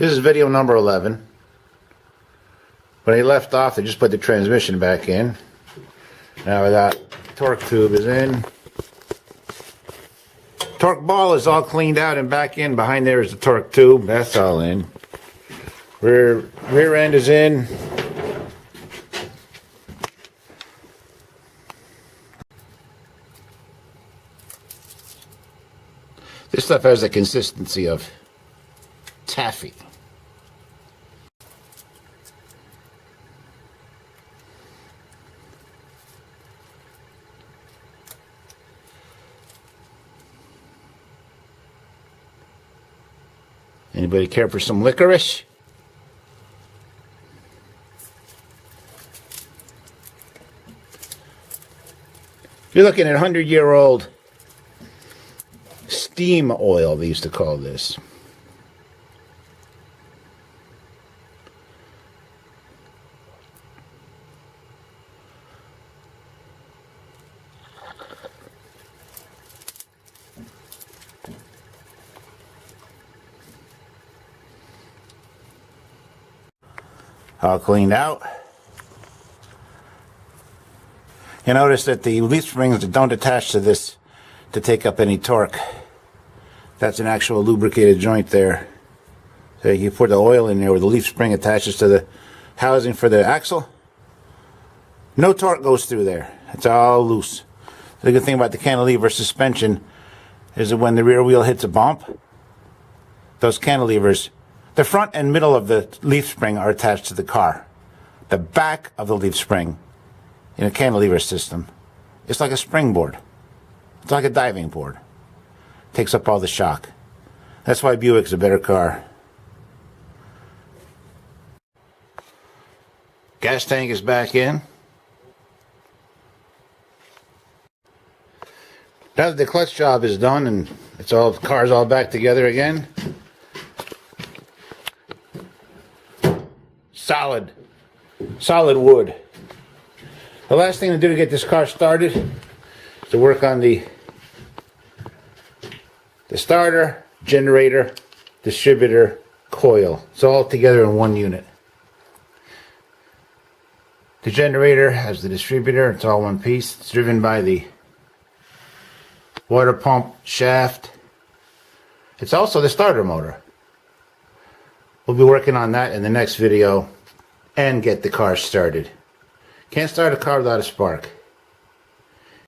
This is video number 11. When he left off, they just put the transmission back in. Now that torque tube is in. Torque ball is all cleaned out and back in. Behind there is the torque tube. That's all in. Rear end is in. This stuff has the consistency of taffy. Anybody care for some licorice? If you're looking at 100-year-old steam oil, they used to call this. All cleaned out. You notice that the leaf springs don't attach to this to take up any torque. That's an actual lubricated joint there. So you put the oil in there where the leaf spring attaches to the housing for the axle. No torque goes through there. It's all loose. The good thing about the cantilever suspension is that when the rear wheel hits a bump, those cantilevers, the front and middle of the leaf spring are attached to the car. The back of the leaf spring in a cantilever system, it's like a springboard. It's like a diving board. Takes up all the shock. That's why Buick's a better car. Gas tank is back in. Now that the clutch job is done and the car's all back together again, solid wood. The last thing to do to get this car started is to work on the starter, generator, distributor, coil. It's all together in one unit. The generator has the distributor. It's all one piece. It's driven by the water pump shaft. It's also the starter motor. We'll be working on that in the next video and get the car started. Can't start a car without a spark.